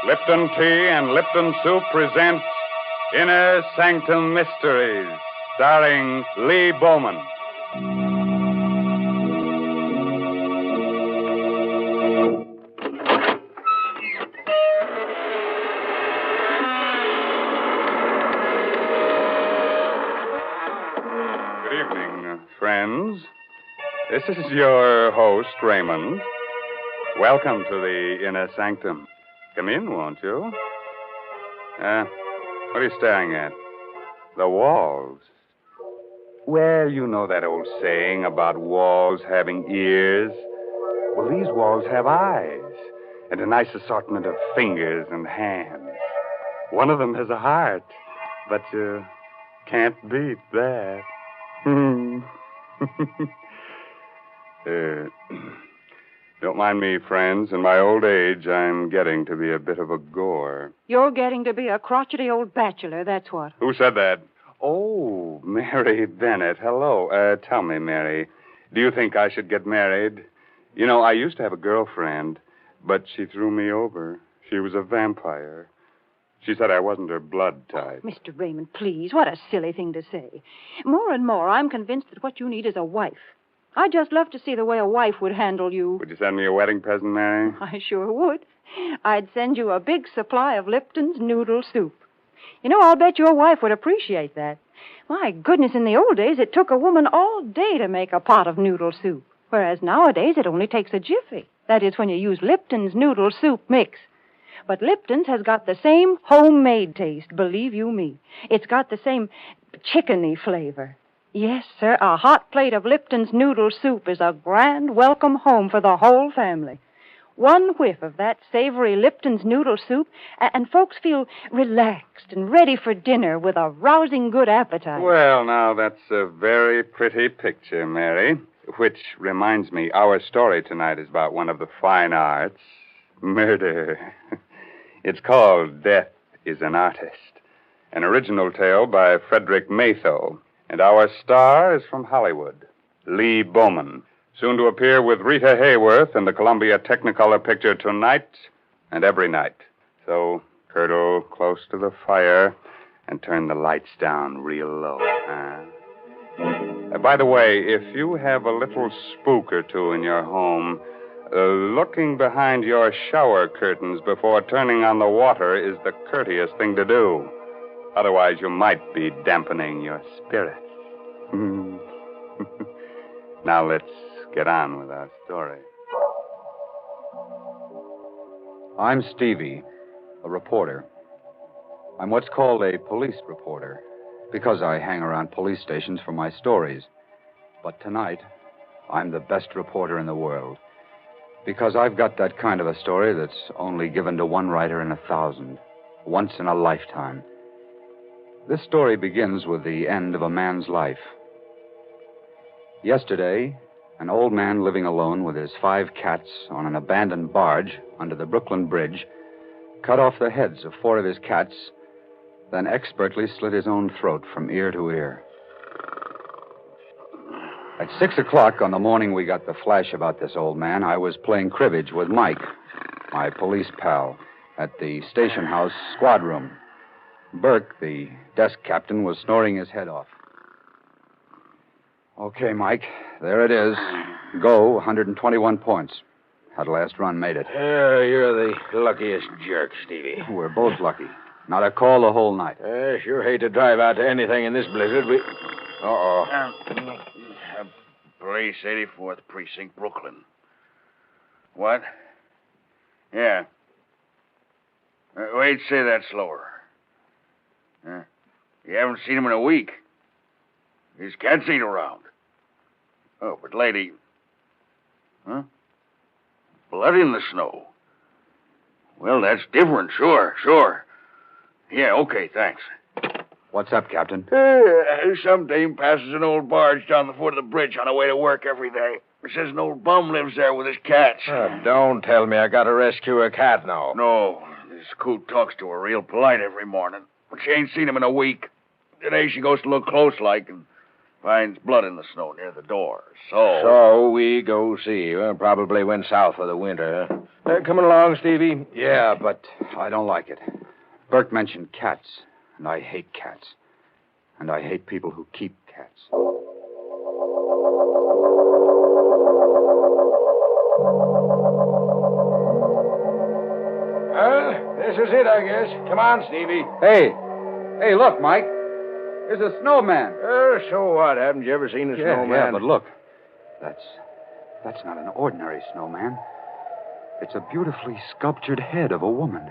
Lipton Tea and Lipton Soup present Inner Sanctum Mysteries, starring Lee Bowman. Good evening, friends. This is your host, Raymond. Welcome to the Inner Sanctum. Come in, won't you? What are you staring at? The walls. Well, you know that old saying about walls having ears. Well, these walls have eyes and a nice assortment of fingers and hands. One of them has a heart, but you can't beat that. Don't mind me, friends. In my old age, I'm getting to be a bit of a gore. You're getting to be a crotchety old bachelor, that's what. Who said that? Oh, Mary Bennett. Hello. Tell me, Mary, do you think I should get married? You know, I used to have a girlfriend, but she threw me over. She was a vampire. She said I wasn't her blood type. Mr. Raymond, please, what a silly thing to say. More and more, I'm convinced that what you need is a wife. I'd just love to see the way a wife would handle you. Would you send me a wedding present, Mary? I sure would. I'd send you a big supply of Lipton's noodle soup. You know, I'll bet your wife would appreciate that. My goodness, in the old days, it took a woman all day to make a pot of noodle soup, whereas nowadays it only takes a jiffy. That is, when you use Lipton's noodle soup mix. But Lipton's has got the same homemade taste, believe you me. It's got the same chickeny flavor. Yes, sir, a hot plate of Lipton's noodle soup is a grand welcome home for the whole family. One whiff of that savory Lipton's noodle soup, and folks feel relaxed and ready for dinner with a rousing good appetite. Well, now, that's a very pretty picture, Mary. Which reminds me, our story tonight is about one of the fine arts, murder. It's called Death is an Artist, an original tale by Frederick Maytho. And our star is from Hollywood, Lee Bowman, soon to appear with Rita Hayworth in the Columbia Technicolor picture Tonight and Every Night. So, curdle close to the fire and turn the lights down real low. By the way, if you have a little spook or two in your home, looking behind your shower curtains before turning on the water is the courteous thing to do. Otherwise, you might be dampening your spirits. Now, let's get on with our story. I'm Stevie, a reporter. I'm what's called a police reporter, because I hang around police stations for my stories. But tonight, I'm the best reporter in the world, because I've got that kind of a story that's only given to one writer in 1,000, once in a lifetime. This story begins with the end of a man's life. Yesterday, an old man living alone with his 5 cats on an abandoned barge under the Brooklyn Bridge cut off the heads of 4 of his cats, then expertly slit his own throat from ear to ear. At 6 o'clock on the morning we got the flash about this old man, I was playing cribbage with Mike, my police pal, at the station house squad room. Burke, the desk captain, was snoring his head off. Okay, Mike, there it is. Go, 121 points. That last run made it. You're the luckiest jerk, Stevie. We're both lucky. Not a call the whole night. Sure hate to drive out to anything in this blizzard. Uh-oh. Police, 84th Precinct, Brooklyn. What? Yeah. Wait, say that slower. You haven't seen him in a week. His cats ain't around. Oh, but lady... Huh? Blood in the snow. Well, that's different, sure. Yeah, okay, thanks. What's up, Captain? Some dame passes an old barge down the foot of the bridge on her way to work every day. Says an old bum lives there with his cats. Don't tell me I got to rescue a cat now. No, this coot talks to her real polite every morning. But she ain't seen him in a week. Today she goes to look close like, and finds blood in the snow near the door. So... So we go see. Well, probably went south for the winter. Coming along, Stevie? Yeah, but I don't like it. Burke mentioned cats, and I hate cats. And I hate people who keep cats. Well, this is it, I guess. Come on, Stevie. Hey, look, Mike. There's a snowman. So what? Haven't you ever seen a snowman? Yeah, but look. That's not an ordinary snowman. It's a beautifully sculptured head of a woman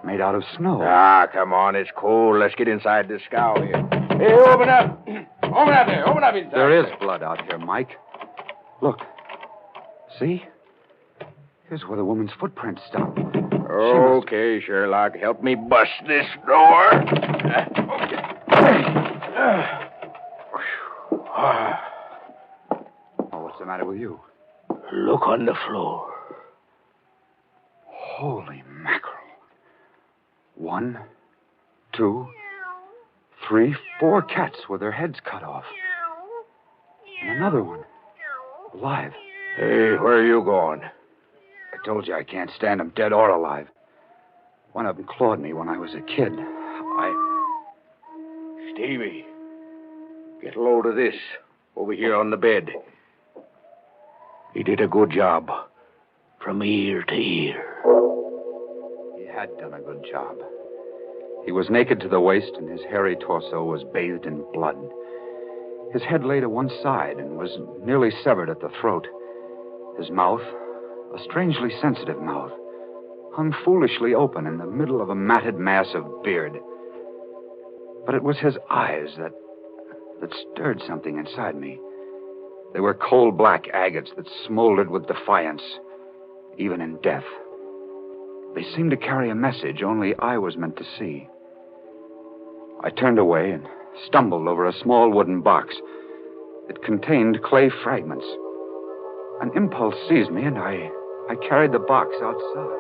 made out of snow. Ah, come on. It's cold. Let's get inside this scow here. Hey, open up. Open up there. Open up inside. There is blood out here, Mike. Look. See? Here's where the woman's footprints stop. Okay, Sherlock. Help me bust this door. Okay. Oh, what's the matter with you? Look on the floor. Holy mackerel. 1, 2, 3, 4 cats with their heads cut off. And another one. Alive. Hey, where are you going? I told you I can't stand them dead or alive. One of them clawed me when I was a kid. Stevie, get a load of this over here on the bed. He did a good job. From ear to ear. He had done a good job. He was naked to the waist, and his hairy torso was bathed in blood. His head lay to one side and was nearly severed at the throat. His mouth, a strangely sensitive mouth, hung foolishly open in the middle of a matted mass of beard. But it was his eyes that stirred something inside me. They were cold black agates that smoldered with defiance, even in death. They seemed to carry a message only I was meant to see. I turned away and stumbled over a small wooden box. It contained clay fragments. An impulse seized me, and I carried the box outside.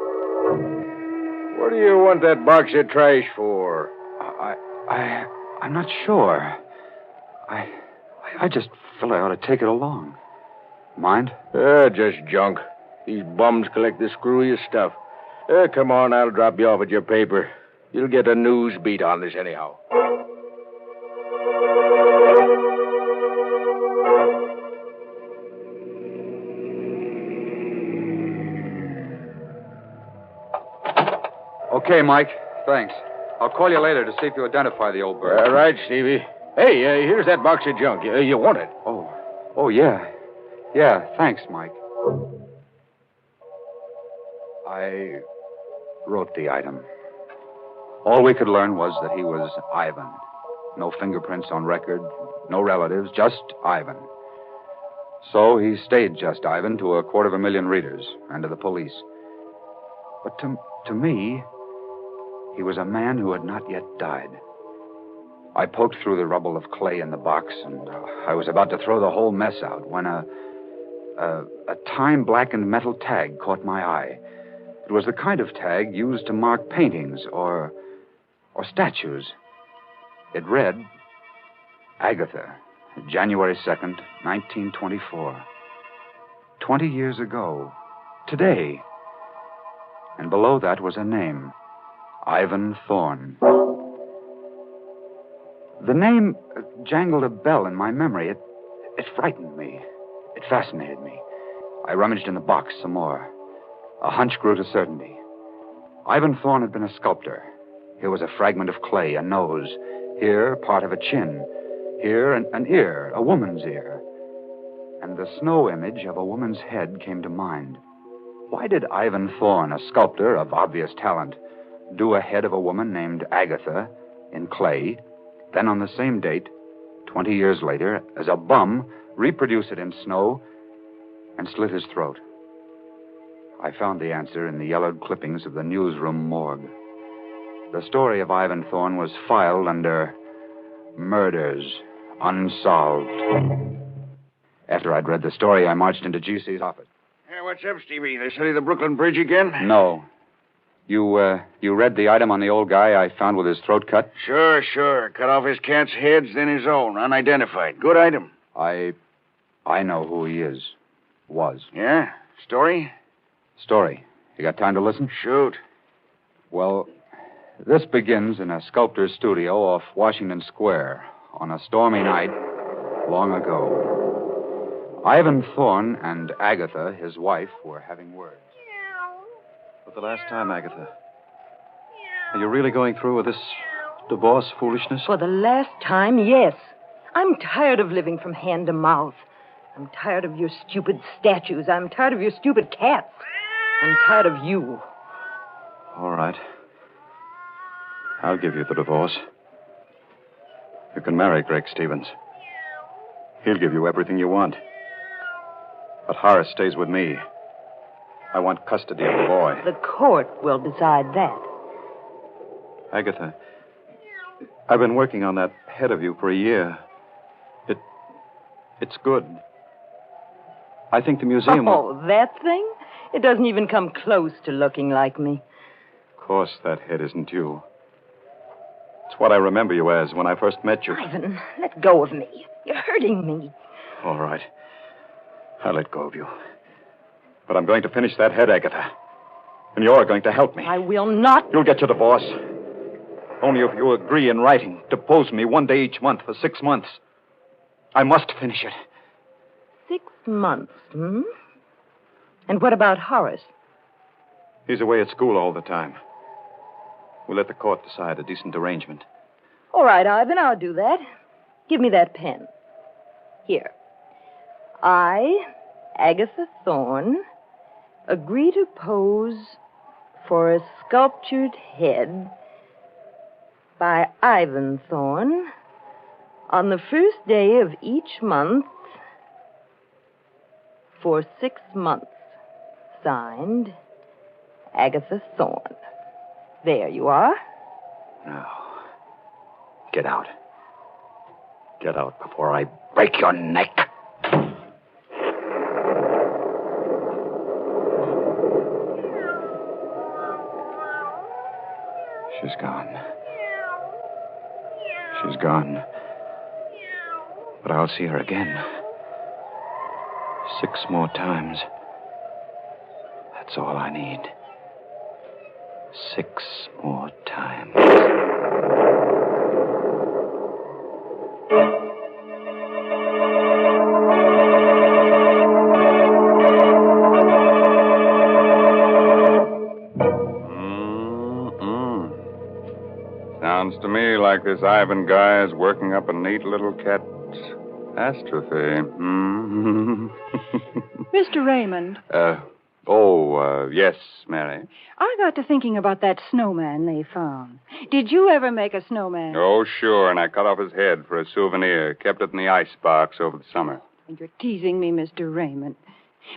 What do you want that box of trash for? I'm not sure. I just felt I ought to take it along. Mind? Just junk. These bums collect the screwiest stuff. Come on, I'll drop you off at your paper. You'll get a news beat on this anyhow. Okay, Mike. Thanks. I'll call you later to see if you identify the old bird. All right, Stevie. Hey, here's that box of junk. You want it? Oh, yeah. Yeah, thanks, Mike. I wrote the item. All we could learn was that he was Ivan. No fingerprints on record, no relatives, just Ivan. So he stayed just Ivan to 250,000 readers and to the police. But to me, he was a man who had not yet died. I poked through the rubble of clay in the box, and I was about to throw the whole mess out when a time-blackened metal tag caught my eye. It was the kind of tag used to mark paintings or statues. It read, Agatha, January 2nd, 1924. 20 years ago, today. And below that was a name, Ivan Thorne. The name jangled a bell in my memory. It frightened me. It fascinated me. I rummaged in the box some more. A hunch grew to certainty. Ivan Thorne had been a sculptor. Here was a fragment of clay, a nose. Here, part of a chin. Here, an ear, a woman's ear. And the snow image of a woman's head came to mind. Why did Ivan Thorne, a sculptor of obvious talent, do a head of a woman named Agatha in clay, then on the same date, 20 years later, as a bum, reproduce it in snow and slit his throat? I found the answer in the yellowed clippings of the newsroom morgue. The story of Ivan Thorne was filed under Murders Unsolved. After I'd read the story, I marched into GC's office. Hey, what's up, Stevie? They study the Brooklyn Bridge again? No. You read the item on the old guy I found with his throat cut? Sure. Cut off his cat's heads, then his own, unidentified. Good item. I know who he is. Was. Yeah? Story? Story. You got time to listen? Shoot. Well, this begins in a sculptor's studio off Washington Square on a stormy night long ago. Ivan Thorne and Agatha, his wife, were having words. For the last time, Agatha. Are you really going through with this divorce foolishness? For the last time, yes. I'm tired of living from hand to mouth. I'm tired of your stupid statues. I'm tired of your stupid cats. I'm tired of you. All right. I'll give you the divorce. You can marry Greg Stevens. He'll give you everything you want. But Horace stays with me. I want custody of the boy. The court will decide that. Agatha, I've been working on that head of you for a year. It's good. I think the museum will... Oh, that thing? It doesn't even come close to looking like me. Of course, that head isn't you. It's what I remember you as when I first met you. Ivan, let go of me. You're hurting me. All right. I'll let go of you. But I'm going to finish that head, Agatha. And you're going to help me. I will not. You'll get your divorce. Only if you agree in writing. Depose me one day each month for 6 months. I must finish it. 6 months, hmm? And what about Horace? He's away at school all the time. We'll let the court decide a decent arrangement. All right, Ivan, I'll do that. Give me that pen. Here. I, Agatha Thorne, agree to pose for a sculptured head by Ivan Thorne on the first day of each month for 6 months. Signed, Agatha Thorne. There you are. Now, get out. Get out before I break your neck. She's gone. She's gone. But I'll see her again. 6 more times. That's all I need. 6 more times. Sounds to me like this Ivan guy is working up a neat little catastrophe. Mr. Raymond. Yes, Mary. I got to thinking about that snowman they found. Did you ever make a snowman? Oh, sure, and I cut off his head for a souvenir. Kept it in the icebox over the summer. You're teasing me, Mr. Raymond.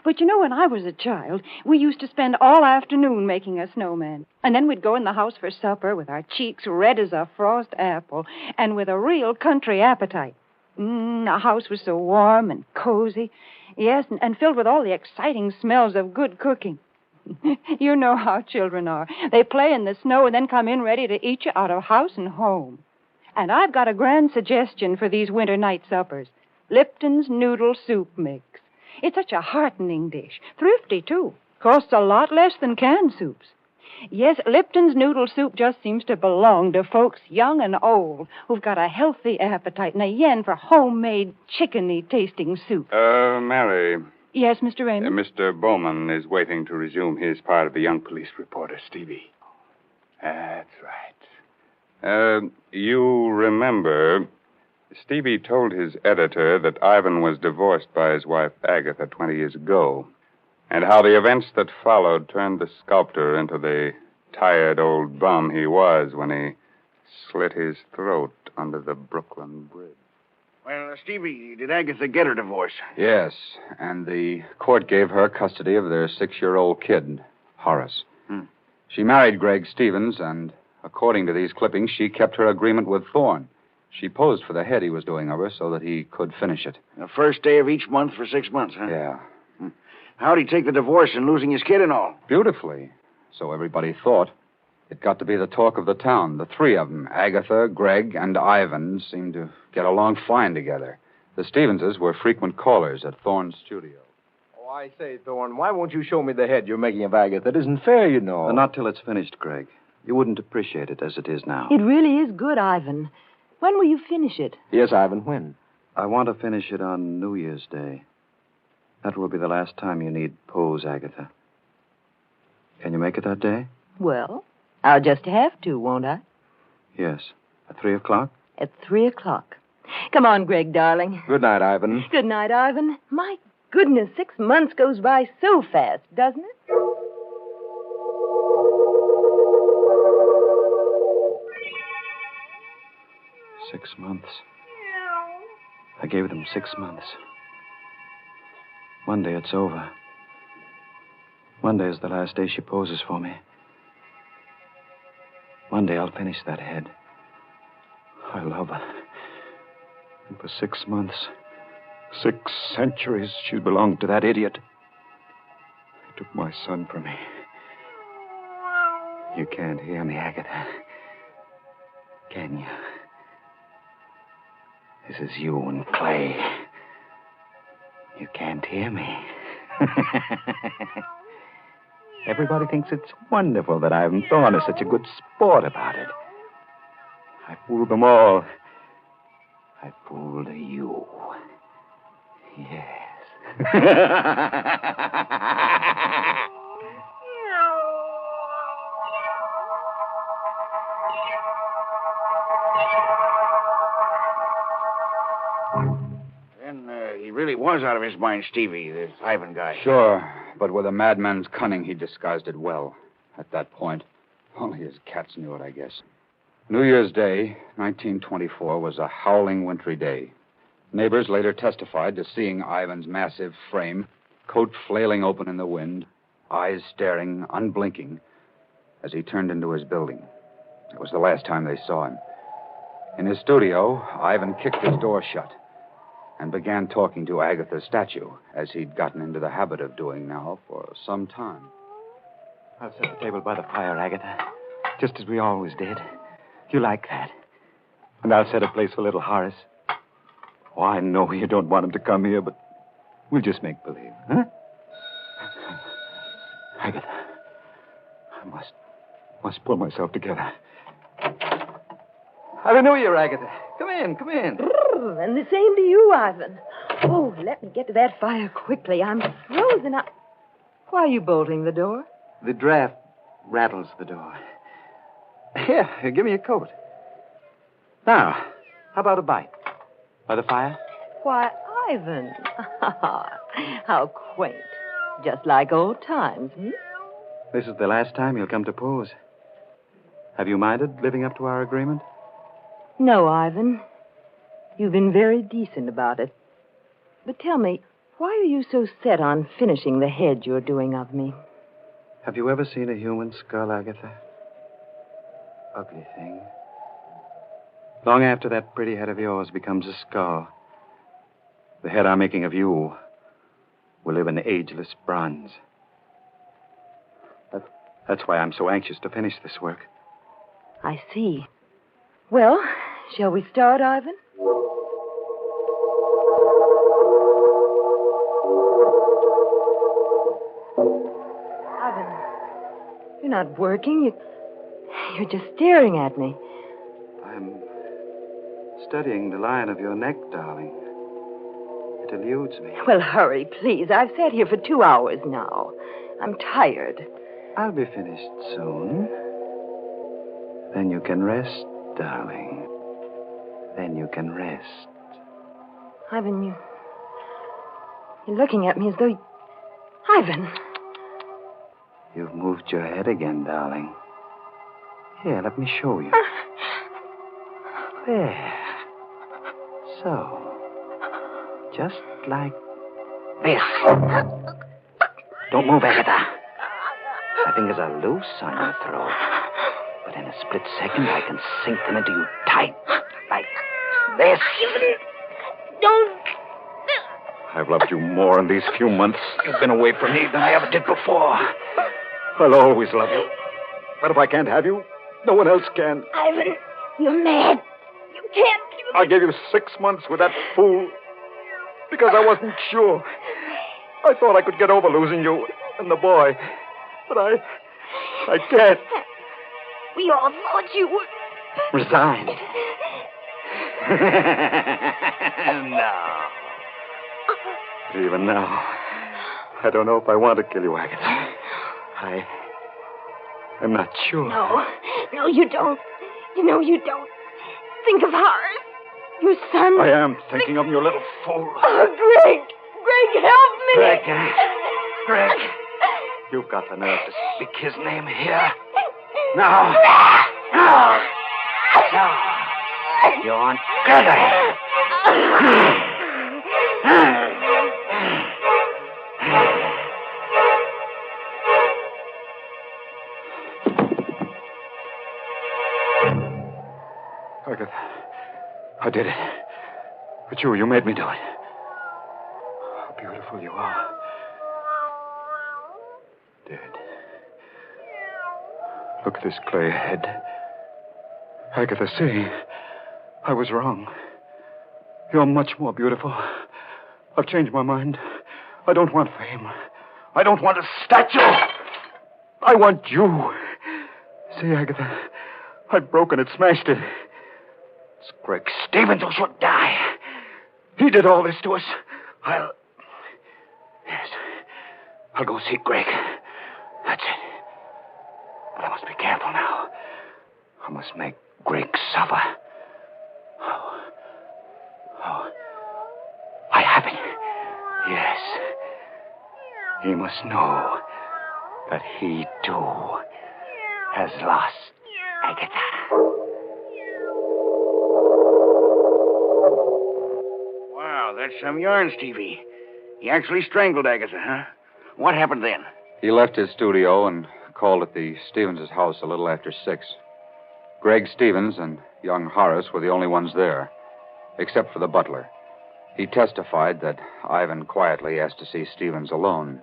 But you know, when I was a child, we used to spend all afternoon making a snowman. And then we'd go in the house for supper with our cheeks red as a frost apple and with a real country appetite. The house was so warm and cozy. Yes, and filled with all the exciting smells of good cooking. You know how children are. They play in the snow and then come in ready to eat you out of house and home. And I've got a grand suggestion for these winter night suppers. Lipton's Noodle Soup Mix. It's such a heartening dish. Thrifty, too. Costs a lot less than canned soups. Yes, Lipton's Noodle Soup just seems to belong to folks young and old who've got a healthy appetite and a yen for homemade chickeny-tasting soup. Mary. Yes, Mr. Raymond? Mr. Bowman is waiting to resume his part of the young police reporter, Stevie. That's right. You remember, Stevie told his editor that Ivan was divorced by his wife, Agatha, 20 years ago, and how the events that followed turned the sculptor into the tired old bum he was when he slit his throat under the Brooklyn Bridge. Well, Stevie, did Agatha get her divorce? Yes, and the court gave her custody of their 6-year-old kid, Horace. She married Greg Stevens, and according to these clippings, she kept her agreement with Thorne. She posed for the head he was doing of her so that he could finish it. The first day of each month for 6 months, huh? Yeah. How'd he take the divorce and losing his kid and all? Beautifully. So everybody thought. It got to be the talk of the town. The three of them, Agatha, Greg, and Ivan, seemed to get along fine together. The Stevenses were frequent callers at Thorne's studio. Oh, I say, Thorne, why won't you show me the head you're making of Agatha? It isn't fair, you know. Not till it's finished, Greg. You wouldn't appreciate it as it is now. It really is good, Ivan. When will you finish it? Yes, Ivan, when? I want to finish it on New Year's Day. That will be the last time you need pose, Agatha. Can you make it that day? Well, I'll just have to, won't I? Yes. At 3 o'clock? At 3 o'clock. Come on, Greg, darling. Good night, Ivan. Good night, Ivan. My goodness, 6 months goes by so fast, doesn't it? Six months. I gave them 6 months. One day it's over. One day is the last day she poses for me. One day I'll finish that head. I love her. And for 6 months, 6 centuries, she belonged to that idiot. He took my son from me. You can't hear me, Agatha. Can you? This is you and Clay. You can't hear me. Everybody thinks it's wonderful that Ivan Thorne is such a good sport about it. I fooled them all. I fooled you. Yes. Then he really was out of his mind, Stevie, this Ivan guy. Sure, but with a madman's cunning, he disguised it well at that point. Only his cats knew it, I guess. New Year's Day, 1924, was a howling wintry day. Neighbors later testified to seeing Ivan's massive frame, coat flailing open in the wind, eyes staring, unblinking, as he turned into his building. It was the last time they saw him. In his studio, Ivan kicked his door shut and began talking to Agatha's statue, as he'd gotten into the habit of doing now for some time. I'll set the table by the fire, Agatha, just as we always did. You like that. And I'll set a place for little Horace. Oh, I know you don't want him to come here, but we'll just make believe, huh? Agatha, I must pull myself together. Happy New Year, Agatha. Come in, come in. And the same to you, Ivan. Oh, let me get to that fire quickly. I'm frozen up. Why are you bolting the door? The draft rattles the door. Here, give me a coat. Now, how about a bite? By the fire? Why, Ivan. How quaint. Just like old times, hmm? This is the last time you'll come to pose. Have you minded living up to our agreement? No, Ivan. You've been very decent about it. But tell me, why are you so set on finishing the head you're doing of me? Have you ever seen a human skull, Agatha? Ugly thing. Long after that pretty head of yours becomes a skull, the head I'm making of you will live in ageless bronze. That's why I'm so anxious to finish this work. I see. Well, shall we start, Ivan? Ivan, you're not working. You're just staring at me. I'm studying the line of your neck, darling. It eludes me. Well, hurry, please. I've sat here for 2 hours now. I'm tired. I'll be finished soon. Then you can rest, darling. Then you can rest. Ivan, you're looking at me as though... Ivan! You've moved your head again, darling. Here, let me show you. There. So. Just like this. Don't move, Agatha. My fingers are loose on your throat. But in a split second, I can sink them into you tight. Like this. Don't... I've loved you more in these few months you've been away from me than I ever did before. I'll always love you. But if I can't have you, no one else can. Ivan, you're mad. You can't do that. I gave you 6 months with that fool because I wasn't sure. I thought I could get over losing you and the boy. But I can't. We all thought you were... Resigned. No. Even now, I don't know if I want to kill you, Agatha. I'm not sure. No, you don't. You know you don't. Think of Horace. Your son. I am thinking of you, little fool. Oh, Greg. Greg, help me. Greg. You've got the nerve to speak his name here. No. You want Gregory. Agatha, I did it. But you made me do it. How beautiful you are. Dead. Look at this clay head. Agatha, see, I was wrong. You're much more beautiful. I've changed my mind. I don't want fame. I don't want a statue. I want you. See, Agatha, I've broken it, smashed it. It's Greg Stevens who should die. He did all this to us. I'll go see Greg. That's it. But I must be careful now. I must make Greg suffer. Oh. I have it. Yes. He must know that he, too, has lost Agatha. Wow, that's some yarn, Stevie. He actually strangled Agatha, huh? What happened then? He left his studio and called at the Stevens' house a little after 6. Greg Stevens and young Horace were the only ones there, except for the butler. He testified that Ivan quietly asked to see Stevens alone.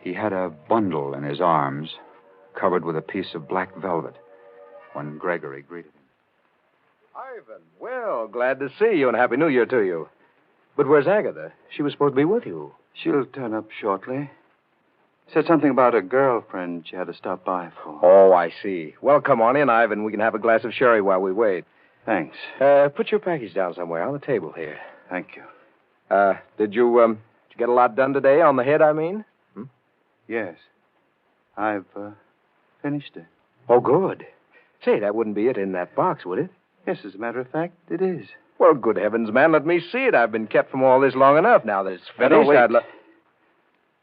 He had a bundle in his arms, covered with a piece of black velvet, when Gregory greeted him. Ivan, well, glad to see you, and Happy New Year to you. But where's Agatha? She was supposed to be with you. She'll turn up shortly. Said something about a girlfriend she had to stop by for. Oh, I see. Well, come on in, Ivan. We can have a glass of sherry while we wait. Thanks. Put your package down somewhere on the table here. Thank you. Did you get a lot done today? On the head, I mean? Yes. I've finished it. Oh, good. Say, that wouldn't be it in that box, would it? Yes, as a matter of fact, it is. Well, good heavens, man, let me see it. I've been kept from all this long enough. Now that it's finished, wait. I'd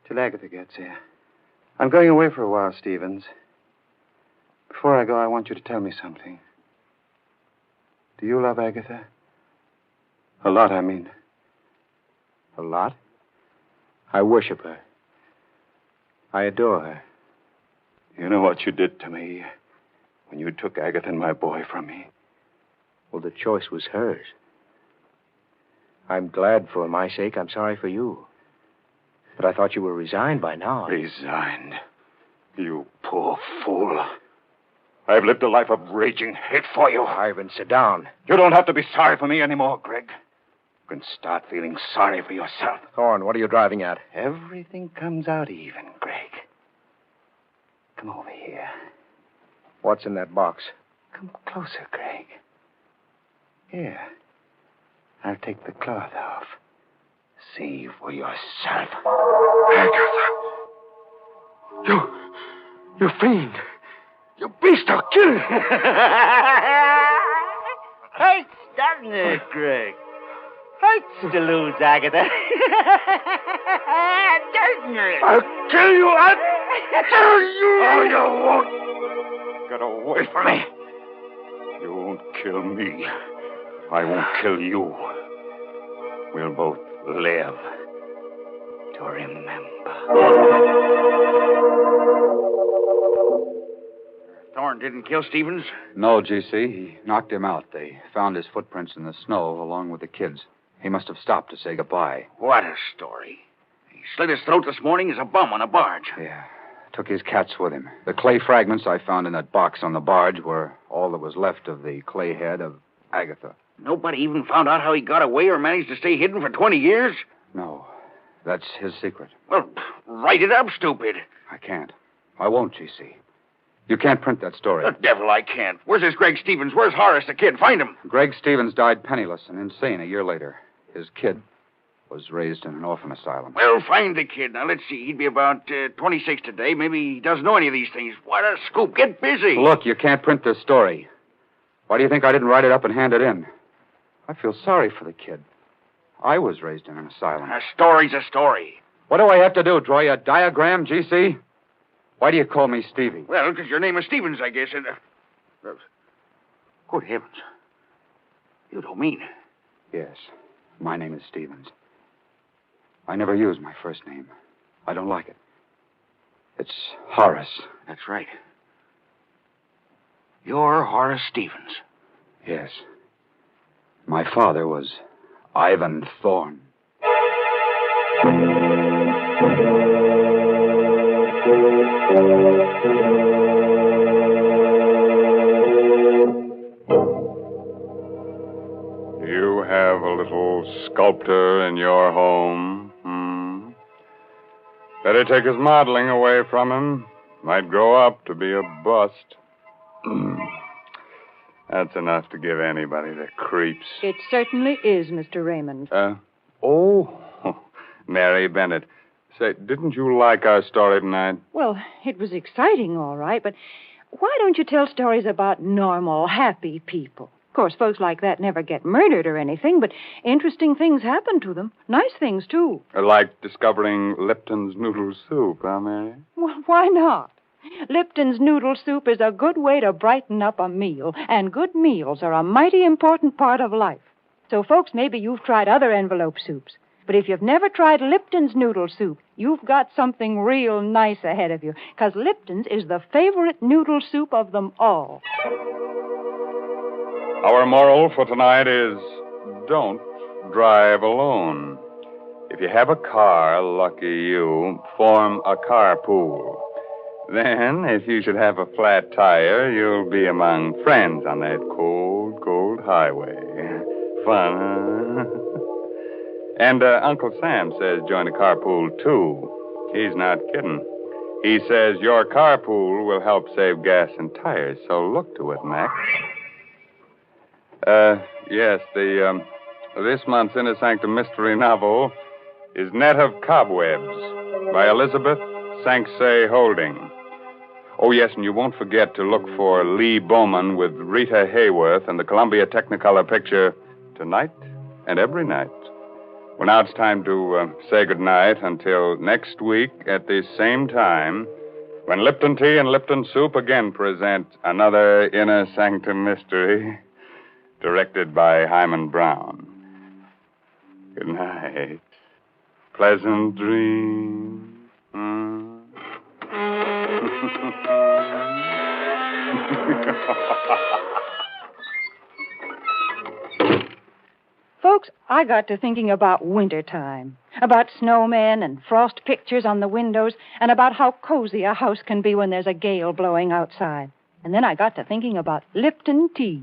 Till Agatha gets here. I'm going away for a while, Stevens. Before I go, I want you to tell me something. Do you love Agatha? A lot, I mean. A lot? I worship her. I adore her. You know what you did to me when you took Agatha and my boy from me? Well, the choice was hers. I'm glad for my sake. I'm sorry for you. But I thought you were resigned by now. Resigned? You poor fool. I've lived a life of raging hate for you. Ivan, sit down. You don't have to be sorry for me anymore, Greg. You can start feeling sorry for yourself. Thorne, what are you driving at? Everything comes out even, Greg. Come over here. What's in that box? Come closer, Greg. Here. I'll take the cloth off. See for yourself. Agatha! You fiend! You beast, I'll kill you! Hurts, doesn't it, Greg? Hurts to lose Agatha. Doesn't it? I'll kill you! I'll kill you! Oh, you won't! Get away from me! You won't kill me. I won't kill you. We'll both live to remember. Thorne didn't kill Stevens? No, GC. He knocked him out. They found his footprints in the snow along with the kids. He must have stopped to say goodbye. What a story. He slit his throat this morning as a bum on a barge. Yeah. took his cats with him. The clay fragments I found in that box on the barge were all that was left of the clay head of Agatha. Nobody even found out how he got away or managed to stay hidden for 20 years? No, that's his secret. Well, write it up, stupid. I can't. I won't, G.C. You can't print that story. The devil I can't. Where's this Greg Stevens? Where's Horace, the kid? Find him. Greg Stevens died penniless and insane a year later. His kid was raised in an orphan asylum. Well, find the kid. Now, let's see. He'd be about 26 today. Maybe he doesn't know any of these things. What a scoop. Get busy. Look, you can't print this story. Why do you think I didn't write it up and hand it in? I feel sorry for the kid. I was raised in an asylum. A story's a story. What do I have to do? Draw you a diagram, G.C.? Why do you call me Stevie? Well, because your name is Stevens, I guess. And, good heavens. You don't mean... Yes, my name is Stevens. I never use my first name. I don't like it. It's Horace. That's right. You're Horace Stevens. Yes. My father was Ivan Thorne. You have a little sculptor in your home. Better take his modeling away from him. Might grow up to be a bust. That's enough to give anybody the creeps. It certainly is, Mr. Raymond. Mary Bennett. Say, didn't you like our story tonight? Well, it was exciting, all right, but why don't you tell stories about normal, happy people? Of course, folks like that never get murdered or anything, but interesting things happen to them. Nice things, too. Like discovering Lipton's noodle soup, huh, Mary? Well, why not? Lipton's noodle soup is a good way to brighten up a meal, and good meals are a mighty important part of life. So, folks, maybe you've tried other envelope soups, but if you've never tried Lipton's noodle soup, you've got something real nice ahead of you, because Lipton's is the favorite noodle soup of them all. Our moral for tonight is don't drive alone. If you have a car, lucky you, form a carpool. Then, if you should have a flat tire, you'll be among friends on that cold, cold highway. Fun, huh? And Uncle Sam says join a carpool, too. He's not kidding. He says your carpool will help save gas and tires, so look to it, Max. Yes, this month's Inner Sanctum mystery novel is Net of Cobwebs by Elizabeth Sanksay Holding. Oh, yes, and you won't forget to look for Lee Bowman with Rita Hayworth and the Columbia Technicolor picture Tonight and Every Night. Well, now it's time to say goodnight until next week at the same time when Lipton Tea and Lipton Soup again present another Inner Sanctum mystery directed by Hyman Brown. Good night. Pleasant dreams. Folks, I got to thinking about wintertime, about snowmen and frost pictures on the windows, and about how cozy a house can be when there's a gale blowing outside. And then I got to thinking about Lipton tea,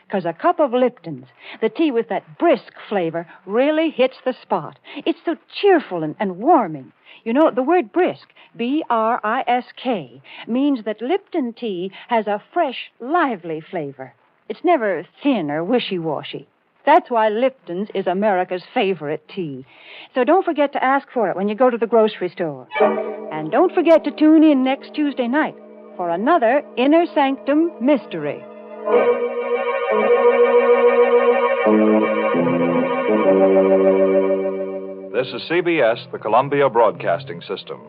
because a cup of Lipton's, the tea with that brisk flavor, really hits the spot. It's so cheerful and warming. You know, the word brisk, B-R-I-S-K, means that Lipton tea has a fresh, lively flavor. It's never thin or wishy-washy. That's why Lipton's is America's favorite tea. So don't forget to ask for it when you go to the grocery store. And don't forget to tune in next Tuesday night for another Inner Sanctum mystery. This is CBS, the Columbia Broadcasting System.